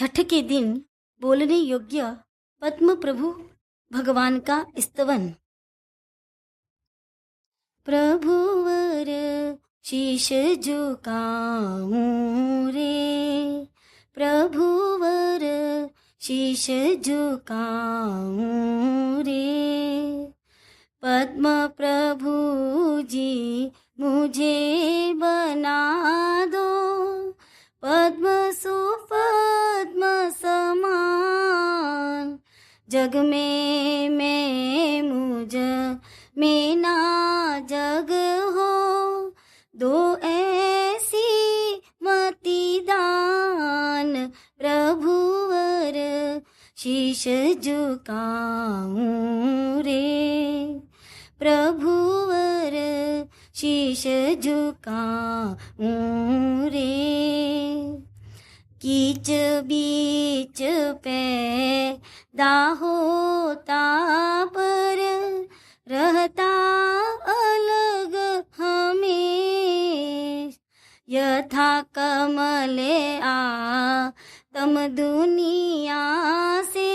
छठ के दिन बोलने योग्य पद्म प्रभु भगवान का स्तवन। प्रभुवर शीश झुकाऊं रे, प्रभुवर शीश झुकाऊं रे। पद्म प्रभु जी मुझे बना दो, पद्म सुपद्म समान। जग में मैं मुझ में ना जग हो, दो ऐसी मति दान। प्रभुवर शीश झुकाऊं रे, प्रभुवर शीश झुकाऊं रे। कीच बीच पैदा होता पर रहता अलग हमें। यथा कमले आतम दुनिया से,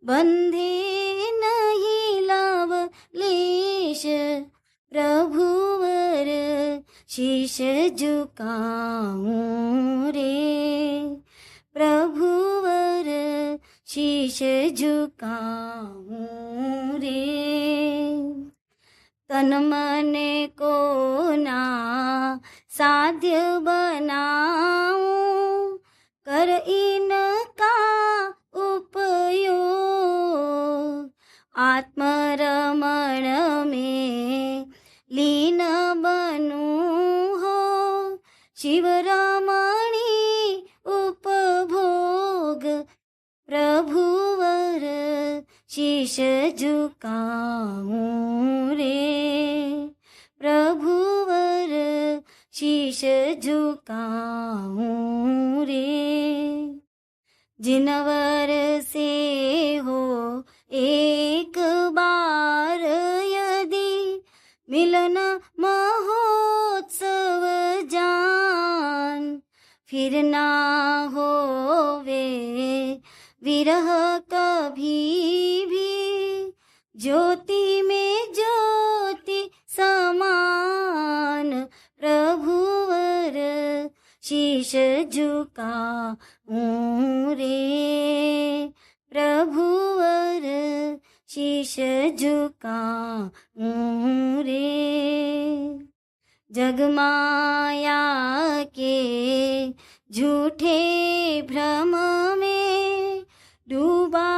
बंधे नहीं लवलेश। प्रभुवर शीश झुकाऊं रे, प्रभुवर शीश झुकाऊं रे। तन मन को ना साध्य बनाऊं, कर इनका उपयोग। आत्मरमण में लीन बनूं हो, शिवरमणी उपभोग। प्रभुवर शीश झुकाऊं रे, प्रभुवर शीश झुकाऊं रे। जिनवर से हो एक बार यदि मिलन महोत्सव जान, फिर ना होवे विरह कभी भी। ज्योति में ज्योति समान, प्रभुवर शीश झुकाऊं रे, प्रभुवर शीश झुकाऊं रे। जगमाया के झूठे भ्रम में डूबा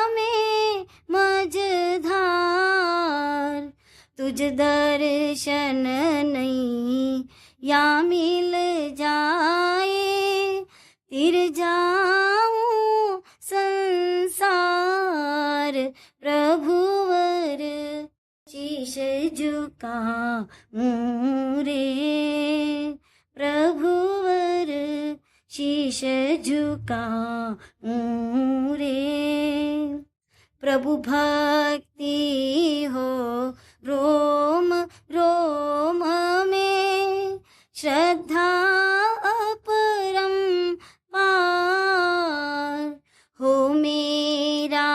मैं मझधार। तुझ दर्शन नहीं या मिल जाए, तिर जाऊं संसार। प्रभुवर शीश झुकाऊं रे, प्रभुवर शीश झुकाऊं रे। प्रभु भक्ति हो रोम रोम में, श्रद्धा अपरम पार। हो मेरा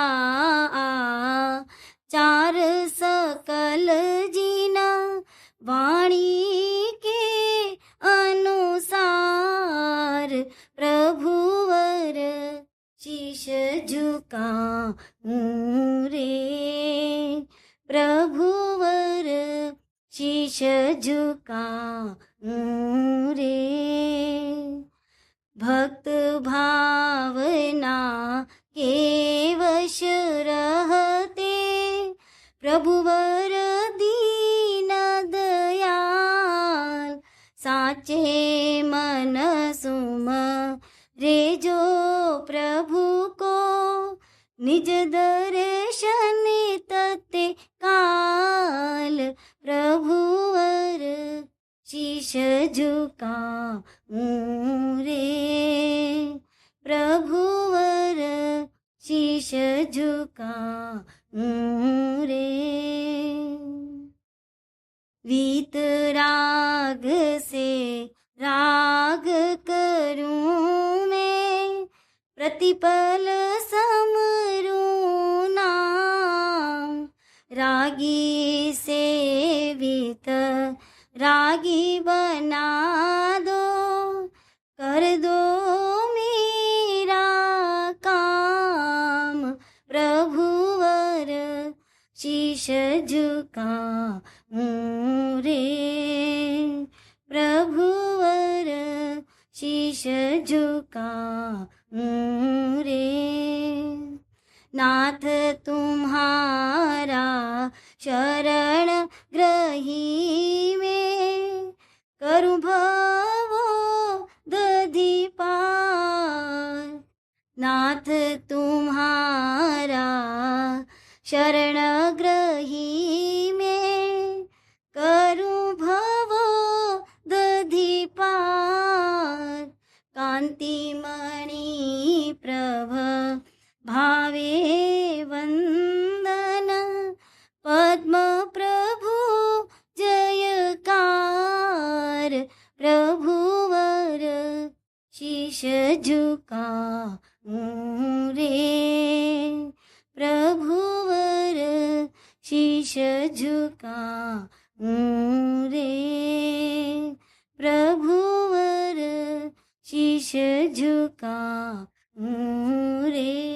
आचार सकल जीना, वाणी के अनुसार। प्रभुवर शीश झुकाऊं रे, प्रभुवर शीश झुकाऊं रे। भक्त भावना के वश रहते, प्रभुवर दीन दयाल। साचे मन सुमरे जो प्रभु को, निज दर्शन तत्ते काल। प्रभुवर शीश झुकाऊं रे, प्रभुवर शीश झुकाऊं रे। वीत राग से राग करूं मैं, प्रतिपल समरू नाम, रागी सेवित रागी बना दो, कर दो मेरा काम। प्रभुवर शीश झुकाऊं रे, प्रभुवर शीश झुकाऊं रे। नाथ तुम्हारा शरण ग्रही में, करूं भवो दधि पार। नाथ तुम्हारा शरण ग्रही में, करूं भवो दधि पार। कांतिमणि प्रभ भावे वंदन, पद्म प्रभु जयकार। प्रभुवर शीश झुकाऊं रे, प्रभुवर शीश झुकाऊं रे, प्रभुवर शीश झुकाऊं रे।